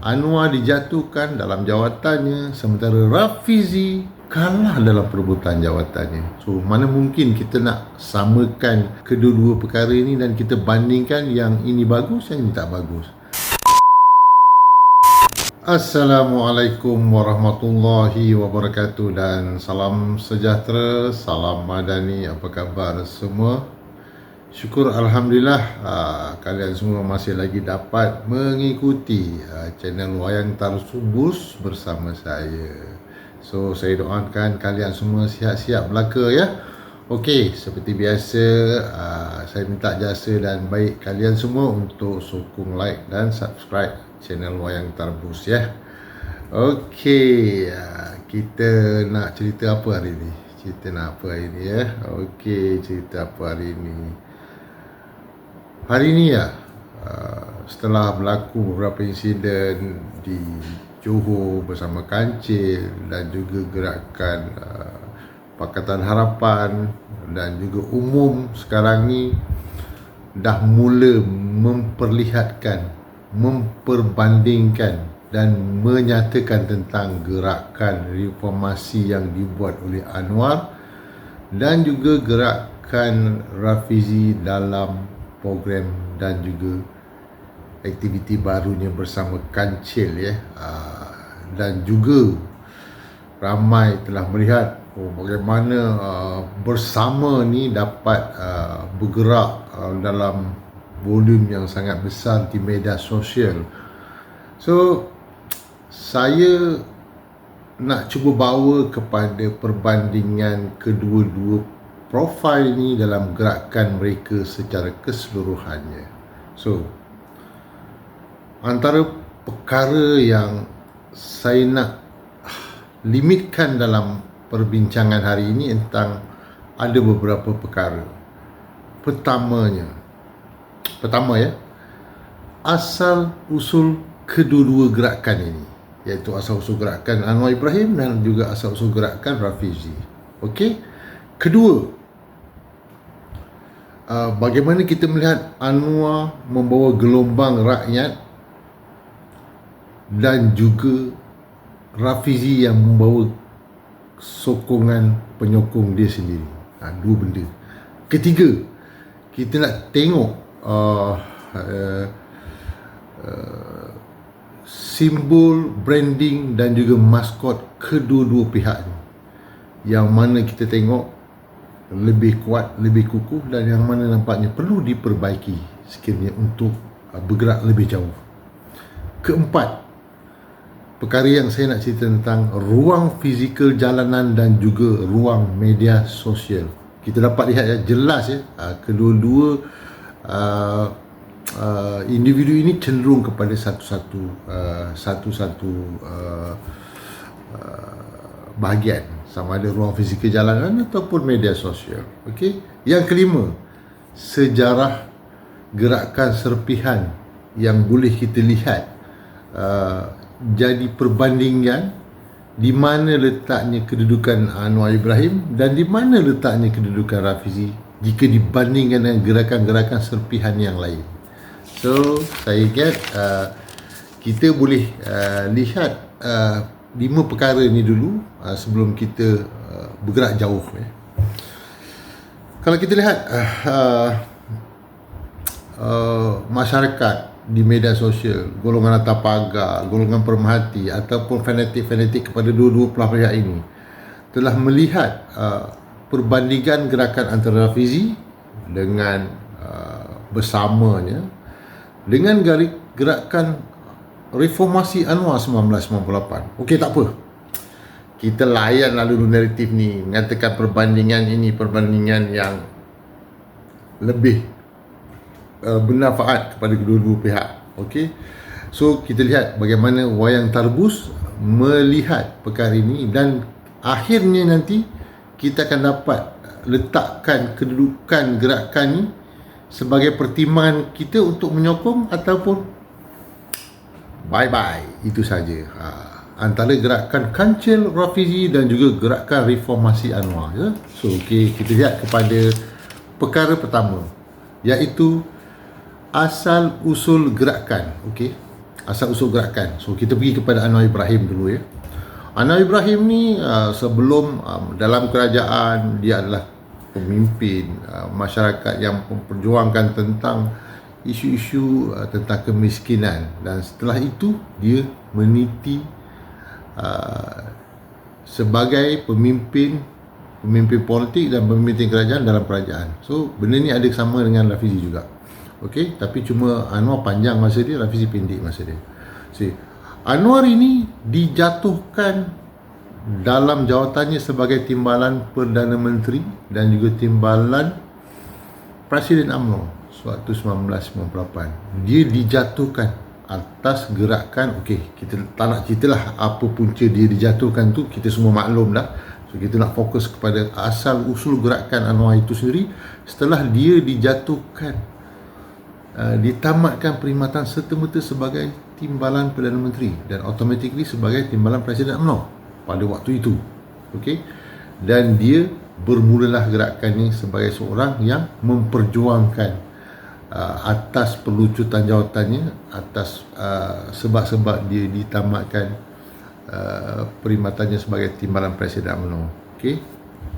Anwar dijatuhkan dalam jawatannya, sementara Rafizi kalah dalam perebutan jawatannya. So, mana mungkin kita nak samakan kedua-dua perkara ini dan kita bandingkan yang ini bagus, yang ini tak bagus. Assalamualaikum warahmatullahi wabarakatuh dan salam sejahtera, salam madani. Apa khabar semua? Syukur Alhamdulillah kalian semua masih lagi dapat mengikuti channel Wayang Tarsubus bersama saya. So, saya doakan kalian semua sihat-sihat belaka ya. Okey, seperti biasa saya minta jasa dan baik kalian semua untuk sokong like dan subscribe channel Wayang Tarbus ya. Okey, kita nak cerita apa hari ni? Cerita nak apa hari ni ya? Okey, cerita apa hari ni? Hari ni setelah berlaku beberapa insiden di Johor bersama Kancil dan juga gerakan Pakatan Harapan dan juga umum sekarang ni dah mula memperlihatkan, memperbandingkan dan menyatakan tentang gerakan reformasi yang dibuat oleh Anwar dan juga gerakan Rafizi dalam program dan juga aktiviti barunya bersama Kancil ya. Dan juga ramai telah melihat bagaimana bersama ni dapat bergerak dalam volume yang sangat besar di media sosial. So, saya nak cuba bawa kepada perbandingan kedua-dua profil ni dalam gerakan mereka secara keseluruhannya. So, antara perkara yang saya nak limitkan dalam perbincangan hari ini tentang ada beberapa perkara. Pertama ya, asal usul kedua-dua gerakan ini, iaitu asal usul gerakan Anwar Ibrahim dan juga asal usul gerakan Rafizi. Okey. Kedua, bagaimana kita melihat Anwar membawa gelombang rakyat dan juga Rafizi yang membawa sokongan penyokong dia sendiri. Dua benda. Ketiga, kita nak tengok simbol, branding dan juga maskot kedua-dua pihak ni, yang mana kita tengok lebih kuat, lebih kukuh dan yang mana nampaknya perlu diperbaiki sekiranya untuk bergerak lebih jauh. Keempat, perkara yang saya nak cerita tentang ruang fizikal jalanan dan juga ruang media sosial. Kita dapat lihat ya, jelas ya, kedua-dua individu ini cenderung kepada satu-satu bahagian, sama ada ruang fizikal jalanan ataupun media sosial. Okey. Yang kelima, sejarah gerakan serpihan yang boleh kita lihat jadi perbandingan di mana letaknya kedudukan Anwar Ibrahim dan di mana letaknya kedudukan Rafizi jika dibandingkan dengan gerakan-gerakan serpihan yang lain. So, saya ingat kita boleh lihat 5 perkara ni dulu sebelum kita bergerak jauh ya. Kalau kita lihat masyarakat di media sosial, golongan atas pagar, golongan pemerhati ataupun fanatik-fanatik kepada dua-dua belah pihak ini telah melihat perbandingan gerakan antara Rafizi dengan bersamanya dengan gerakan reformasi Anwar 1998. Okey, tak apa. Kita layan lalu naratif ni, mengatakan perbandingan ini perbandingan yang lebih bermanfaat kepada kedua-dua pihak. Okey. So, kita lihat bagaimana Wayang Tarbus melihat perkara ini dan akhirnya nanti kita akan dapat letakkan kedudukan gerakan ni sebagai pertimbangan kita untuk menyokong ataupun bye-bye, itu saja. Antara gerakan Kancil, Rafizi dan juga gerakan reformasi Anwar ya. So, okey, kita lihat kepada perkara pertama, iaitu asal usul gerakan. Okey. asal usul gerakan. So kita pergi kepada Anwar Ibrahim dulu ya. Anwar Ibrahim ni sebelum dalam kerajaan dia adalah pemimpin masyarakat yang memperjuangkan tentang isu-isu tentang kemiskinan, dan setelah itu dia meniti sebagai pemimpin politik dan pemimpin kerajaan dalam kerajaan. So benda ni ada sama dengan Rafizi juga. Okey, tapi cuma Anwar panjang masa dia, Rafizi pendek masa dia. See, Anwar ini dijatuhkan dalam jawatannya sebagai timbalan Perdana Menteri dan juga timbalan Presiden UMNO sewaktu 1998. Dia dijatuhkan atas gerakan, okey, kita tak nak ceritalah apa punca dia dijatuhkan tu, kita semua maklum dah. So kita nak fokus kepada asal usul gerakan Anwar itu sendiri. Setelah dia dijatuhkan, ditamatkan perkhidmatan serta-merta sebagai timbalan Perdana Menteri dan automatically sebagai timbalan Presiden UMNO pada waktu itu. Okey, dan dia bermulalah gerakannya sebagai seorang yang memperjuangkan atas pelucutan jawatannya, atas sebab-sebab dia ditamatkan perkhidmatannya sebagai timbalan Presiden UMNO. Okey,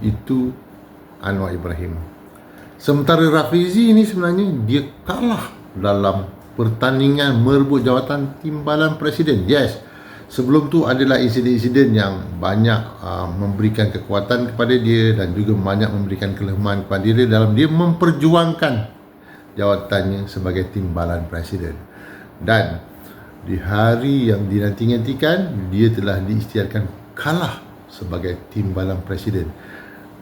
itu Anwar Ibrahim. Sementara Rafizi ni sebenarnya dia kalah dalam pertandingan merebut jawatan timbalan Presiden. Yes, sebelum tu adalah insiden-insiden yang banyak memberikan kekuatan kepada dia dan juga banyak memberikan kelemahan kepada dia dalam dia memperjuangkan jawatannya sebagai timbalan Presiden. Dan di hari yang dinanti-nantikan, dia telah diisytiharkan kalah sebagai timbalan Presiden.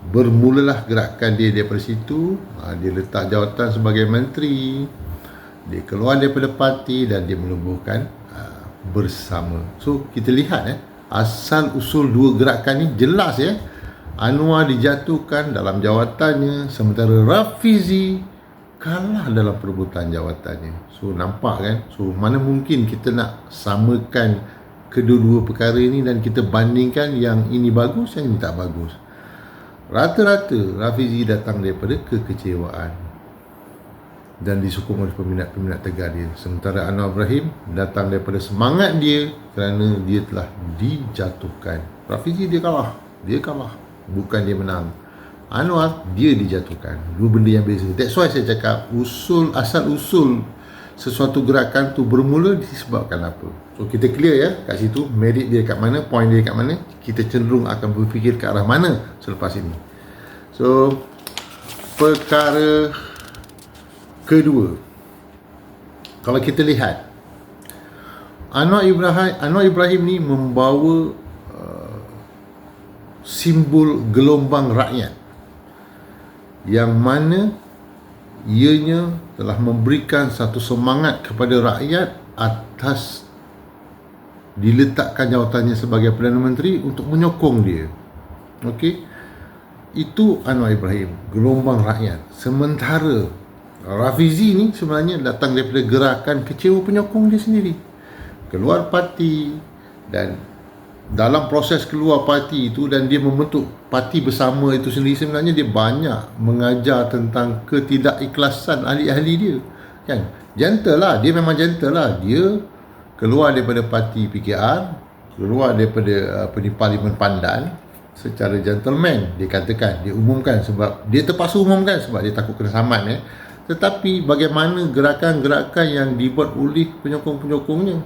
Bermulalah gerakan dia daripada situ. Dia letak jawatan sebagai menteri, dia keluar daripada parti dan dia menubuhkan Bersama. So kita lihat asal usul dua gerakan ni jelas ya. Anwar dijatuhkan dalam jawatannya, sementara Rafizi kalah dalam perebutan jawatannya. So nampak kan, so mana mungkin kita nak samakan kedua-dua perkara ini dan kita bandingkan yang ini bagus, yang ini tak bagus. Rata-rata Rafizi datang daripada kekecewaan dan disokong oleh peminat-peminat tegar dia, sementara Anwar Ibrahim datang daripada semangat dia kerana dia telah dijatuhkan. Rafizi dia kalah, bukan dia menang. Anwar dia dijatuhkan. Dua benda yang beza. That's why saya cakap asal usul sesuatu gerakan tu bermula disebabkan apa. So kita clear ya kat situ, merit dia kat mana, point dia kat mana, kita cenderung akan berfikir ke arah mana selepas ini. So perkara kedua, kalau kita lihat Anwar Ibrahim ni membawa simbol gelombang rakyat yang mana ianya telah memberikan satu semangat kepada rakyat atas diletakkan jawatannya sebagai Perdana Menteri untuk menyokong dia. Okey, itu Anwar Ibrahim, gelombang rakyat. Sementara Rafizi ni sebenarnya datang daripada gerakan kecewa penyokong dia sendiri, keluar parti, dan dalam proses keluar parti itu dan dia membentuk parti bersama itu sendiri, sebenarnya dia banyak mengajar tentang ketidakikhlasan ahli-ahli dia kan. Gentle lah, dia memang gentle lah. Dia keluar daripada parti PKR, keluar daripada Parlimen Pandan secara gentleman, dia katakan, dia umumkan, sebab dia terpaksa umumkan sebab dia takut kena saman Tetapi bagaimana gerakan-gerakan yang dibuat oleh penyokong-penyokongnya,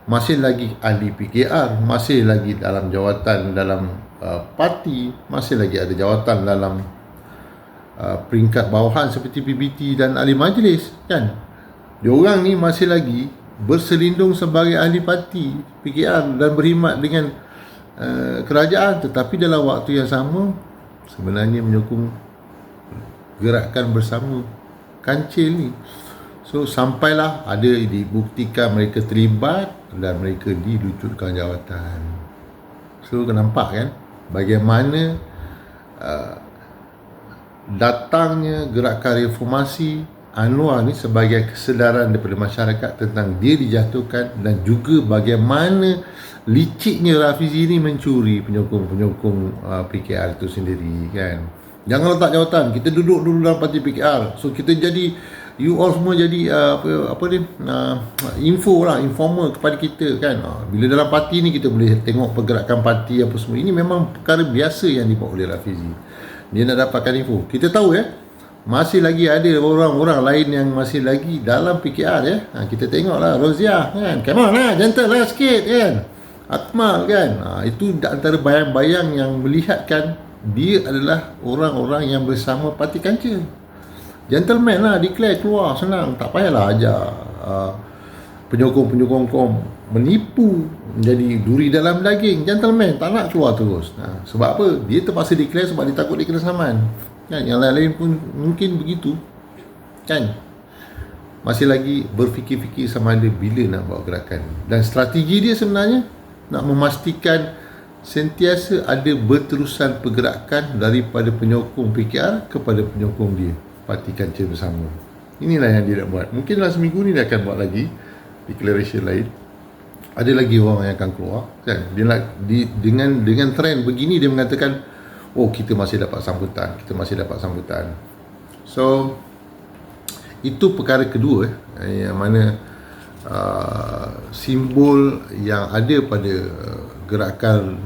masih lagi ahli PKR, masih lagi dalam jawatan dalam parti, masih lagi ada jawatan dalam peringkat bawahan seperti PBT dan ahli majlis kan. Diorang ni masih lagi berselindung sebagai ahli parti PKR dan berkhidmat dengan kerajaan, tetapi dalam waktu yang sama sebenarnya menyokong gerakan bersama kancil ni. So sampailah ada dibuktikan mereka terlibat dan mereka dilucutkan jawatan. So nampak kan bagaimana datangnya gerakan reformasi Anwar ni sebagai kesedaran daripada masyarakat tentang dia dijatuhkan, dan juga bagaimana liciknya Rafizi ni mencuri penyokong-penyokong PKR itu sendiri kan. Jangan letak jawatan, kita duduk dulu dalam parti PKR, so kita jadi You all semua jadi info lah, informer kepada kita kan. Bila dalam parti ni kita boleh tengok pergerakan parti apa semua. Ini memang perkara biasa yang dibuat oleh Rafizi. Dia nak dapatkan info. Kita tahu masih lagi ada orang-orang lain yang masih lagi dalam PKR kita tengoklah Roziah kan. Come on lah, gentle lah sikit kan. Akmal kan. Itu antara bayang-bayang yang melihatkan dia adalah orang-orang yang bersama Parti Kancil. Gentleman lah, declare keluar senang, tak payahlah ajar penyokong-penyokong kau menipu menjadi duri dalam daging. Gentleman tak nak keluar terus. Sebab apa? Dia terpaksa declare sebab dia takut dia kena saman kan. Yang lain-lain pun mungkin begitu kan. Masih lagi berfikir-fikir sama ada bila nak buat gerakan. Dan strategi dia sebenarnya nak memastikan sentiasa ada berterusan pergerakan daripada penyokong PKR kepada penyokong dia, Parti Kancil Bersama. Inilah yang dia nak buat. Mungkin dalam seminggu ni dia akan buat lagi declaration lain. Ada lagi orang yang akan keluar kan. Dia nak dengan trend begini dia mengatakan, oh kita masih dapat sambutan, kita masih dapat sambutan. So itu perkara kedua yang mana simbol yang ada pada gerakan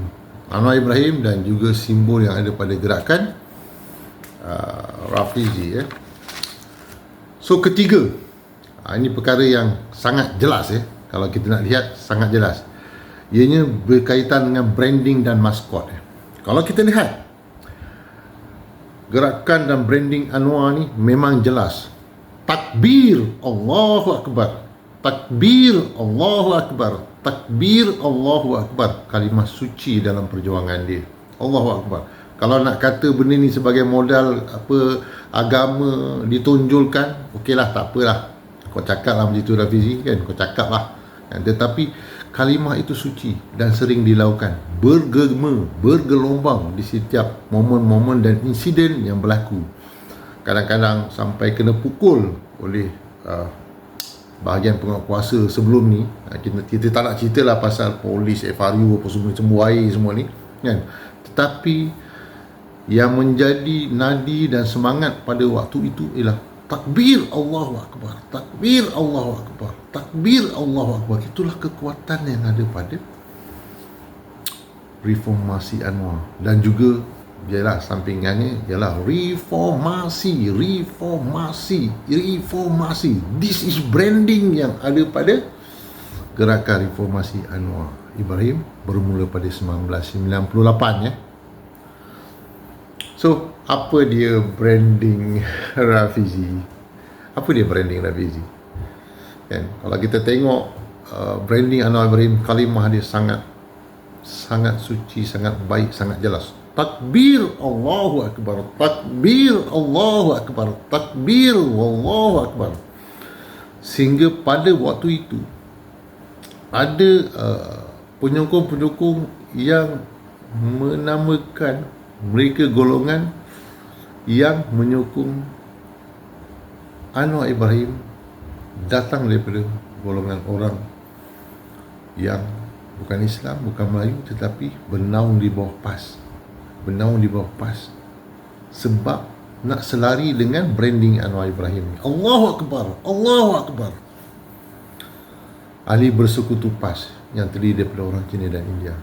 Anwar Ibrahim dan juga simbol yang ada pada gerakan Rafizi. So ketiga, ini perkara yang sangat jelas kalau kita nak lihat sangat jelas. Ianya berkaitan dengan branding dan maskot. Kalau kita lihat gerakan dan branding Anwar ni memang jelas. Takbir Allahu Akbar. Takbir Allahu Akbar. Takbir Allahu Akbar. Kalimah suci dalam perjuangan dia. Allahu Akbar. Kalau nak kata benda ni sebagai modal agama ditonjolkan, okeylah, tak apalah. Kau cakap lah macam tu Rafizi kan, kau cakap lah. Tetapi kalimah itu suci dan sering dilakukan, bergelombang di setiap momen-momen dan insiden yang berlaku. Kadang-kadang sampai kena pukul oleh bahagian penguatkuasa sebelum ni. Kita tak nak cerita lah pasal polis, FRU apa semua, cembuh air semua ni kan. Tetapi yang menjadi nadi dan semangat pada waktu itu ialah takbir Allahu Akbar, takbir Allahu Akbar, takbir Allahu Akbar. Itulah kekuatan yang ada pada reformasi Anwar. Dan juga ialah sampingannya ialah reformasi. This is branding yang ada pada gerakan reformasi Anwar Ibrahim bermula pada 1998 So, apa dia branding Rafizi? Apa dia branding Rafizi? Kan? Kalau kita tengok branding Anwar Ibrahim, kalimah dia sangat suci, sangat baik, sangat jelas. Takbir Allahu Akbar, takbir Allahu Akbar, takbir Allahu Akbar. Sehingga pada waktu itu ada penyokong-penyokong yang menamakan mereka golongan yang menyokong Anwar Ibrahim datang daripada golongan orang yang bukan Islam, bukan Melayu, tetapi bernaung di bawah PAS. Bernaung di bawah PAS sebab nak selari dengan branding Anwar Ibrahim. Allahu Akbar, Allahu Akbar. Ahli bersekutu PAS yang terdiri daripada orang Cina dan India.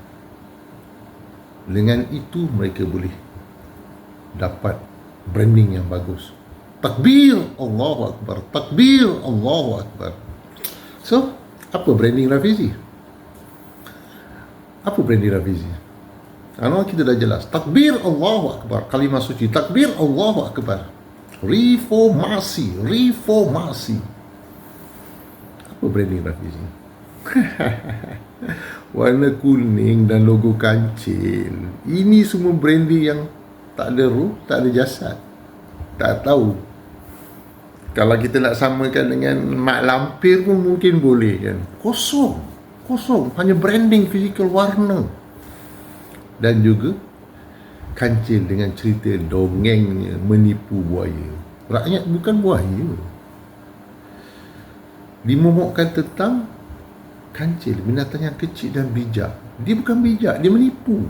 Dengan itu mereka boleh dapat branding yang bagus. Takbir Allahu Akbar, takbir Allahu Akbar. So, apa branding Rafizi? Apa branding Rafizi? Anwar kita dah jelas. Takbir Allahu Akbar, kalimah suci. Takbir Allahu Akbar. Reformasi. Apa branding Rafizi? Warna kuning dan logo kancil. Ini semua branding yang tak ada ruh, tak ada jasad. Tak tahu. Kalau kita nak samakan dengan mak lampir pun mungkin boleh kan. Kosong. Hanya branding fizikal warna. Dan juga kancil dengan cerita dongengnya menipu buaya. Rakyat bukan buaya. Dimomokkan tentang kancil, binatang yang kecil dan bijak. Dia bukan bijak, dia menipu.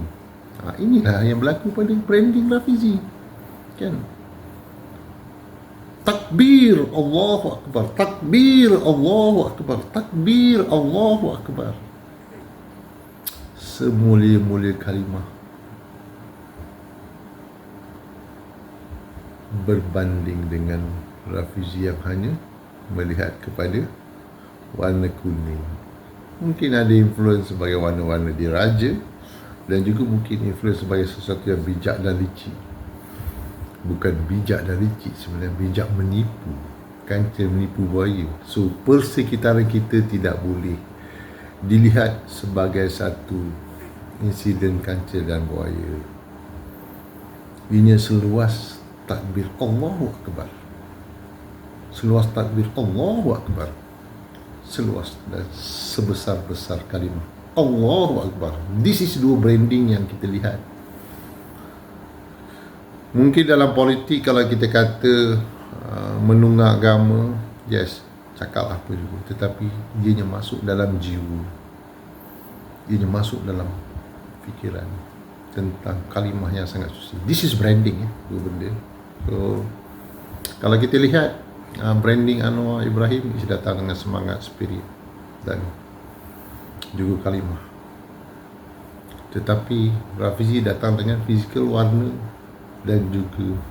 Inilah yang berlaku pada branding Rafizi kan. Takbir Allahu Akbar, takbir Allahu Akbar, takbir Allahu Akbar. Semulia-mulia kalimah berbanding dengan Rafizi yang hanya melihat kepada warna kuning. Mungkin ada influence sebagai warna-warna diraja, dan juga mungkin influence sebagai sesuatu yang bijak dan licik. Bukan bijak dan licik, sebenarnya bijak menipu, kancil menipu buaya. So persekitaran kita tidak boleh dilihat sebagai satu insiden kancil dan buaya. Ini seluas takbir Allahu Akbar, seluas takbir Allahu Akbar, seluas dan sebesar-besar kalimah Allahu Akbar. This is dua branding yang kita lihat. Mungkin dalam politik kalau kita kata menunggang agama, yes, cakap apa juga, tetapi ianya masuk dalam jiwa, ianya masuk dalam fikiran tentang kalimah yang sangat suci. This is branding, dua benda. So kalau kita lihat branding Anwar Ibrahim is datang dengan semangat, spirit dan juga kalimah. Tetapi Rafizi datang dengan fizikal, warna dan juga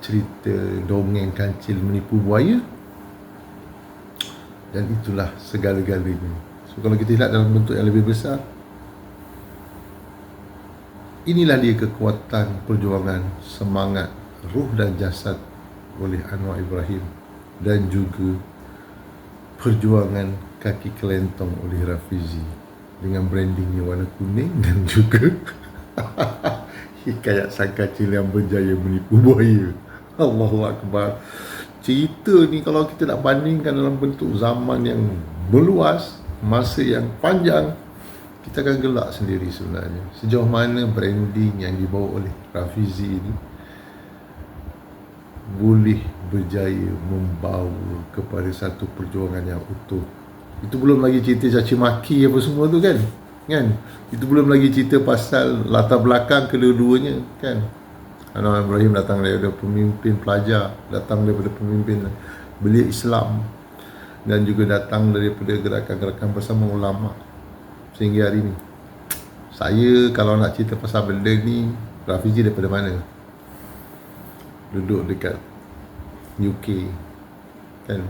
cerita dongeng kancil menipu buaya, dan itulah segala-galanya. So kalau kita lihat dalam bentuk yang lebih besar, inilah dia kekuatan perjuangan semangat ruh dan jasad oleh Anwar Ibrahim, dan juga perjuangan kaki kelentong oleh Rafizi dengan brandingnya warna kuning dan juga hikayat sang kacil yang berjaya menipu buaya. Allahu Akbar. Cerita ni kalau kita nak bandingkan dalam bentuk zaman yang meluas, masa yang panjang, kita akan gelak sendiri sebenarnya sejauh mana branding yang dibawa oleh Rafizi ini boleh berjaya membawa kepada satu perjuangan yang utuh. Itu belum lagi cerita caci maki apa semua tu kan? Itu belum lagi cerita pasal latar belakang kedua-duanya kan. Anwar Ibrahim datang daripada pemimpin pelajar, datang daripada pemimpin belia Islam, dan juga datang daripada gerakan-gerakan bersama ulama. Sehingga hari ni saya kalau nak cerita pasal benda ni, Rafizi daripada mana? Duduk dekat UK kan,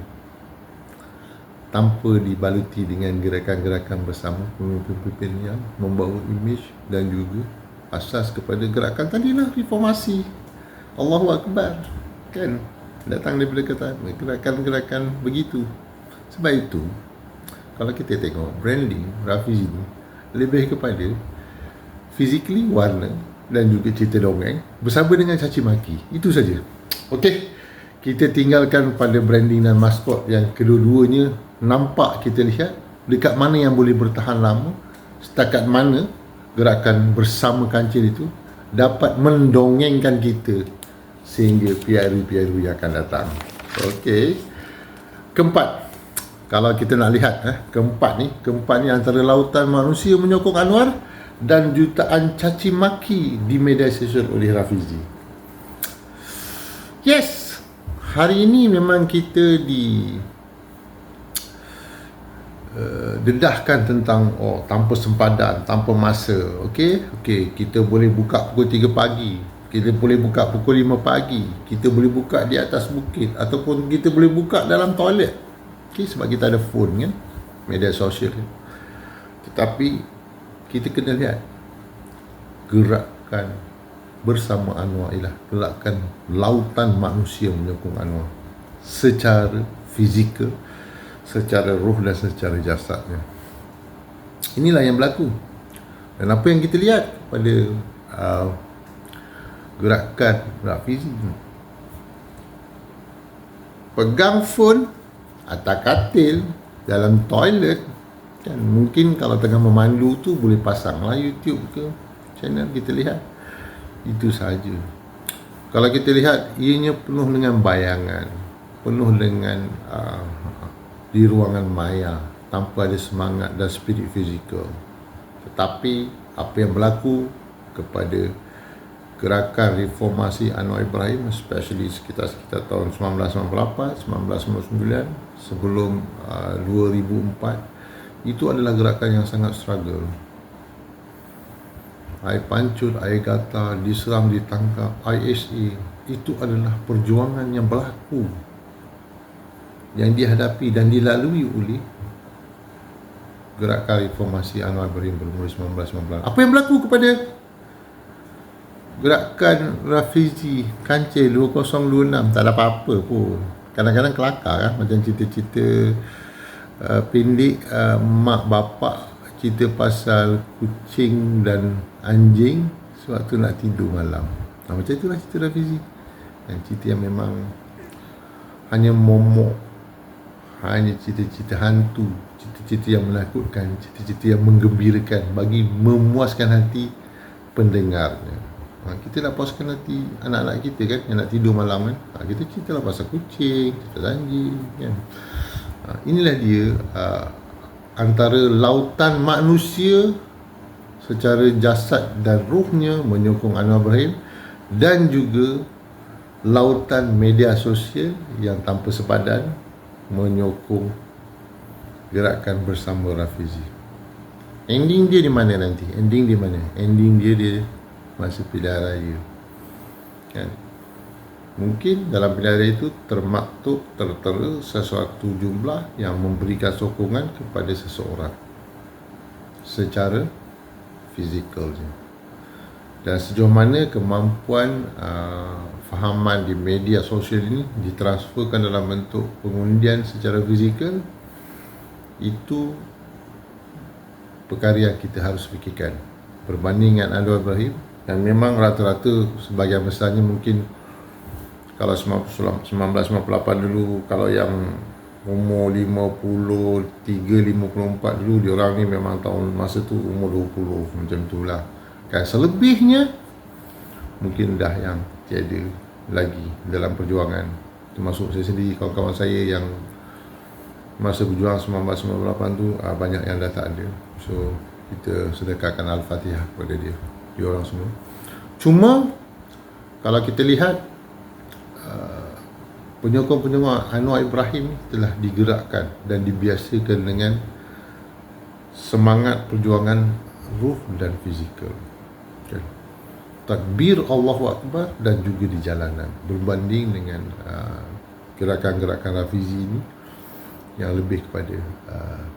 tanpa dibaluti dengan gerakan-gerakan bersama pemimpin-pemimpin yang membawa imej dan juga asas kepada gerakan tadilah reformasi. Allahu Akbar kan, datang daripada gerakan-gerakan begitu. Sebab itu kalau kita tengok branding Rafizi ni lebih kepada physically warna dan juga cerita dongeng bersama dengan caci maki. Itu saja. Okey, kita tinggalkan pada branding dan maskot yang kedua-duanya nampak kita lihat dekat mana yang boleh bertahan lama, setakat mana gerakan bersama kancil itu dapat mendongengkan kita sehingga PRU yang akan datang. Okey. Keempat, kalau kita nak lihat keempat ni antara lautan manusia menyokong Anwar dan jutaan caci maki di media sosial oleh Rafizi. Yes, hari ini memang kita dedahkan tentang tanpa sempadan, tanpa masa. Okey, kita boleh buka pukul 3 pagi, kita boleh buka pukul 5 pagi, kita boleh buka di atas bukit, ataupun kita boleh buka dalam toilet. Okey, sebab kita ada phone kan, media sosial kan. Tetapi kita kena lihat gerakan bersama Anwar ialah gerakan lautan manusia menyokong Anwar secara fizikal, secara roh dan secara jasadnya. Inilah yang berlaku. Dan apa yang kita lihat pada gerakan Rafizi, pegang phone atas katil dalam toilet kan, mungkin kalau tengah memandu tu boleh pasanglah YouTube ke channel kita lihat. Itu saja. Kalau kita lihat, ianya penuh dengan bayangan, penuh dengan di ruangan maya, tanpa ada semangat dan spirit fizikal. Tetapi apa yang berlaku kepada gerakan reformasi Anwar Ibrahim, especially sekitar tahun 1998, 1999, sebelum 2004, itu adalah gerakan yang sangat struggle. Air pancut, air gatal, diseram, ditangkap, ISA, itu adalah perjuangan yang berlaku, yang dihadapi dan dilalui oleh gerakan reformasi Anwar Ibrahim bermula 1998. Apa yang berlaku kepada gerakan Rafizi Kancil 2026? Tak ada apa-apa pun. Kadang-kadang kelakar kan, macam cerita-cerita pendek, mak bapak cerita pasal kucing dan anjing sewaktu nak tidur malam. Macam itulah cerita Rafizi. Dan cerita yang memang hanya momok, hanya cerita-cerita hantu, cerita-cerita yang menakutkan, cerita-cerita yang menggembirakan bagi memuaskan hati pendengarnya. Kita nak puaskan hati anak-anak kita kan, yang nak tidur malam kan, kita ceritalah pasal kucing, cerita anjing kan. Inilah dia antara lautan manusia secara jasad dan ruhnya menyokong Anwar Ibrahim, dan juga lautan media sosial yang tanpa sepadan menyokong gerakan bersama Rafizi. Ending dia di mana nanti? Ending dia mana? Ending dia masa pilihan raya kan? Mungkin dalam pilihan raya itu termaktub, tertera sesuatu jumlah yang memberikan sokongan kepada seseorang secara fizikal je. Dan sejauh mana kemampuan fahaman di media sosial ini ditransferkan dalam bentuk pengundian secara fizikal, itu perkara yang kita harus fikirkan berbanding dengan Anwar Ibrahim. Dan memang rata-rata sebahagian besarnya mungkin, kalau 1998 dulu, kalau yang umur 53, 54 dulu, diorang ni memang tahun masa tu umur 20 macam itulah kan. Selebihnya mungkin dah yang tiada lagi dalam perjuangan, termasuk saya sendiri, kawan-kawan saya yang masa berjuang 1998 tu, banyak yang dah tak ada. So kita sedekahkan Al-Fatihah kepada dia orang semua. Cuma kalau kita lihat penyokong-penyokong Anwar Ibrahim telah digerakkan dan dibiasakan dengan semangat perjuangan ruh dan fizikal. Takbir Allahu Akbar dan juga di jalanan, berbanding dengan gerakan-gerakan Rafizi ini yang lebih kepada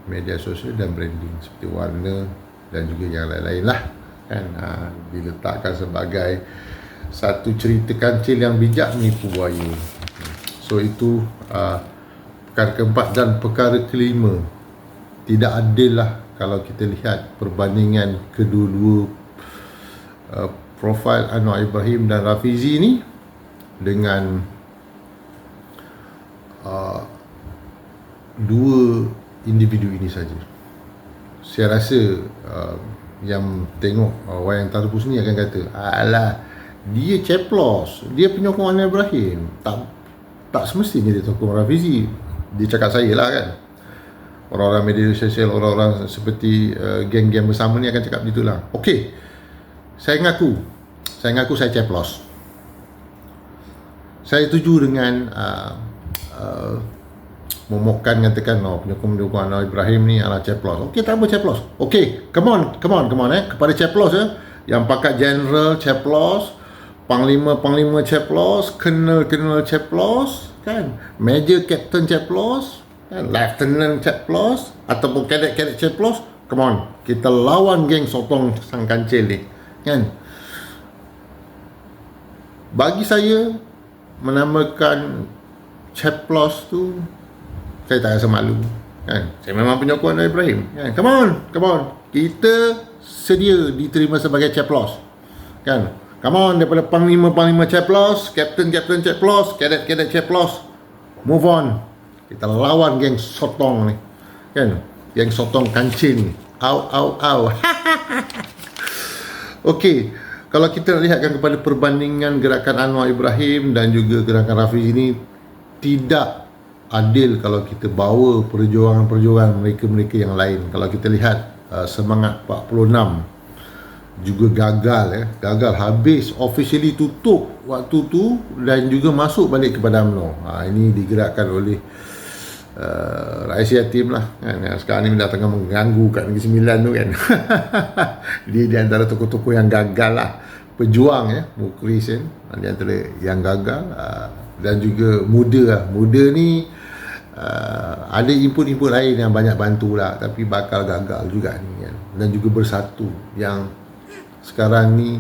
media sosial dan branding seperti warna dan juga yang lain-lain lah kan. Diletakkan sebagai satu cerita kancil yang bijak menipu buaya. So itu perkara keempat. Dan perkara kelima, tidak adil lah kalau kita lihat perbandingan kedua-dua profil Anwar Ibrahim dan Rafizi ni dengan dua individu ini saja. Saya rasa yang tengok wayang Tarubus ni akan kata, alah, dia ceplos, dia penyokong Anwar Ibrahim, tak semestinya dia sokong Rafizi. Dia cakap saya lah kan. Orang-orang media sosial, orang-orang seperti geng-geng bersama ni akan cakap begitulah. Okey, saya ngaku saya ceplos. Saya setuju dengan momokkan katakan penyokong Anwar Ibrahim ni adalah ceplos. Okey, tak apa ceplos. Okey, come on kepada ceplos yang pangkat general ceplos, panglima ceplos, colonel ceplos kan, major captain ceplos kan, lieutenant ceplos ataupun cadet ceplos. Come on, kita lawan geng sotong sang kancil ni kan. Bagi saya, menamakan ceplos tu, saya tak rasa malu kan. Saya memang penyokong Anwar Ibrahim kan. Come on, kita sedia diterima sebagai ceplos kan. Come on, daripada panglima ceplos, captain ceplos, cadet ceplos, move on, kita lawan geng sotong ni kan, geng sotong kancil ni. Au Okey, kalau kita lihatkan kepada perbandingan gerakan Anwar Ibrahim dan juga gerakan Rafizi ini, tidak adil kalau kita bawa perjuangan mereka yang lain. Kalau kita lihat semangat 46 juga gagal gagal habis, officially tutup waktu tu, dan juga masuk balik kepada UMNO. Ini digerakkan oleh rakyat yatim lah kan. Sekarang ni dah tengah mengganggu kat Negeri Sembilan tu kan. Dia di antara tokoh-tokoh yang gagal lah, pejuang Mukhris kan, di antara yang gagal. Dan juga muda ni ada input-input lain yang banyak bantu lah, tapi bakal gagal juga ni kan. Dan juga Bersatu yang sekarang ni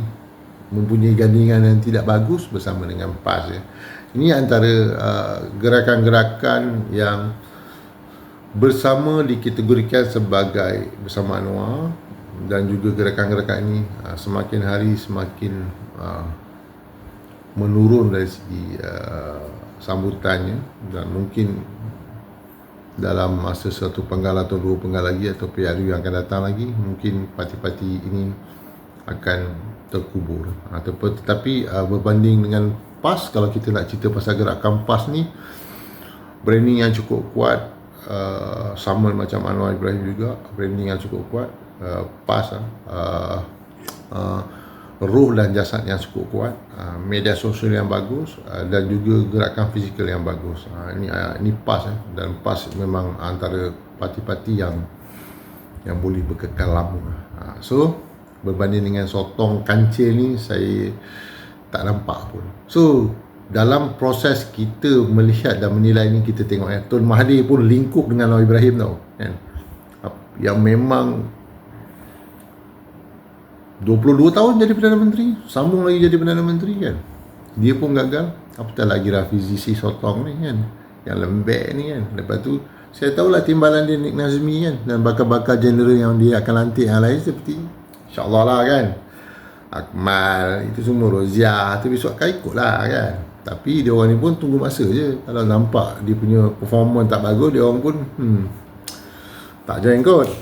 mempunyai gandingan yang tidak bagus bersama dengan PAS Ini antara gerakan-gerakan yang bersama dikategorikan sebagai Bersama Anwar, dan juga gerakan-gerakan ini semakin hari semakin menurun dari segi sambutannya, dan mungkin dalam masa satu penggal atau dua penggal lagi atau PRU yang akan datang lagi, mungkin parti-parti ini akan terkubur. Tetapi berbanding dengan PAS, kalau kita nak cerita pasal gerakan PAS ni, branding yang cukup kuat, sama macam Anwar Ibrahim juga, branding yang cukup kuat. PAS roh dan jasad yang cukup kuat, media sosial yang bagus, dan juga gerakan fizikal yang bagus. Ini PAS dan PAS memang antara parti-parti yang boleh berkekal lama. So berbanding dengan sotong kancil ni, saya tak nampak pun. So dalam proses kita melihat dan menilai ni, kita tengok Tun Mahathir pun lingkup dengan Anwar Ibrahim tau kan, yang memang 22 tahun jadi Perdana Menteri, sambung lagi jadi Perdana Menteri kan. Dia pun gagal, apatah lagi Rafizi si sotong ni kan, yang lembek ni kan. Lepas tu saya tahulah timbalan dia Nik Nazmi kan, dan bakal-bakal general yang dia akan lantik yang lain seperti InsyaAllah lah kan, Akmal, itu semua, Rozia, tu besok akan ikut lah kan. Tapi dia orang ni pun tunggu masa je. Kalau nampak dia punya performance tak bagus, dia orang pun tak join kot.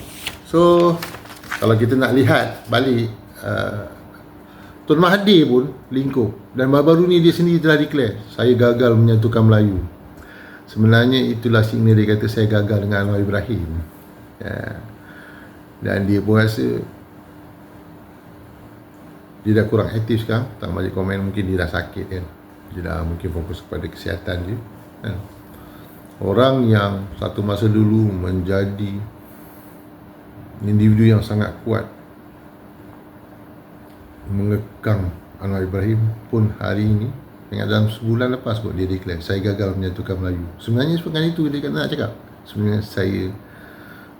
So kalau kita nak lihat balik, Tun Mahathir pun lingkup, dan baru-baru ni dia sendiri telah declare, saya gagal menyatukan Melayu. Sebenarnya itulah signal dia kata saya gagal dengan Anwar Ibrahim dan dia pun rasa dia dah kurang aktif sekarang. Tak balik komen, mungkin dia dah sakit kan, dia dah mungkin fokus kepada kesihatan dia kan. Orang yang satu masa dulu menjadi individu yang sangat kuat mengekang Anwar Ibrahim pun hari ini, dengan dalam sebulan lepas kot dia declare saya gagal menyatukan Melayu. Sebenarnya sepekan itu dia nak cakap, sebenarnya saya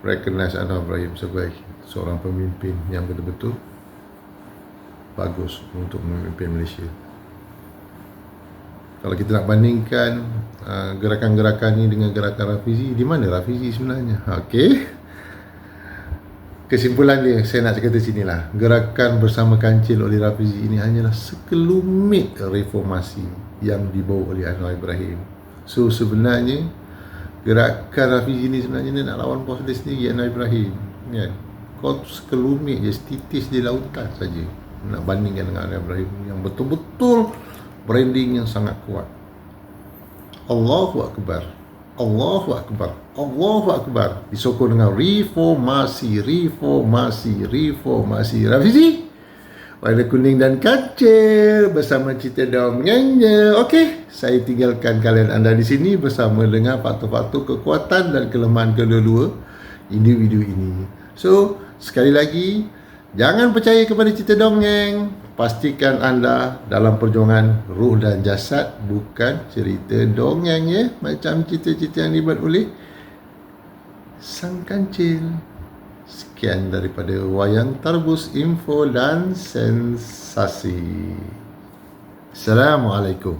recognize Anwar Ibrahim sebagai seorang pemimpin yang betul-betul bagus untuk memimpin Malaysia. Kalau kita nak bandingkan gerakan-gerakan ni dengan gerakan Rafizi, di mana Rafizi sebenarnya? Okey, kesimpulan dia saya nak cakap di sinilah, gerakan Bersama Kancil oleh Rafizi ini hanyalah sekelumit reformasi yang dibawa oleh Anwar Ibrahim. So sebenarnya gerakan Rafizi ini sebenarnya dia nak lawan bos dia sendiri, Anwar Ibrahim kan. Kau sekelumit je, setitis di lautan saja nak bandingkan dengan Anwar Ibrahim yang betul-betul branding yang sangat kuat. Allahu Akbar, Allahu Akbar, Allahu Akbar, disokong dengan reformasi. Rafizi, warna kuning dan kancil bersama cerita dongengnya. Okey, saya tinggalkan kalian anda di sini bersama dengan faktor-faktor kekuatan dan kelemahan kedua-dua individu ini. So sekali lagi, jangan percaya kepada cerita dongeng. Pastikan anda dalam perjuangan ruh dan jasad, bukan cerita dongeng ya, macam cerita-cerita yang dibuat oleh sang kancil. Sekian daripada Wayang Tarbus, info dan sensasi. Assalamualaikum.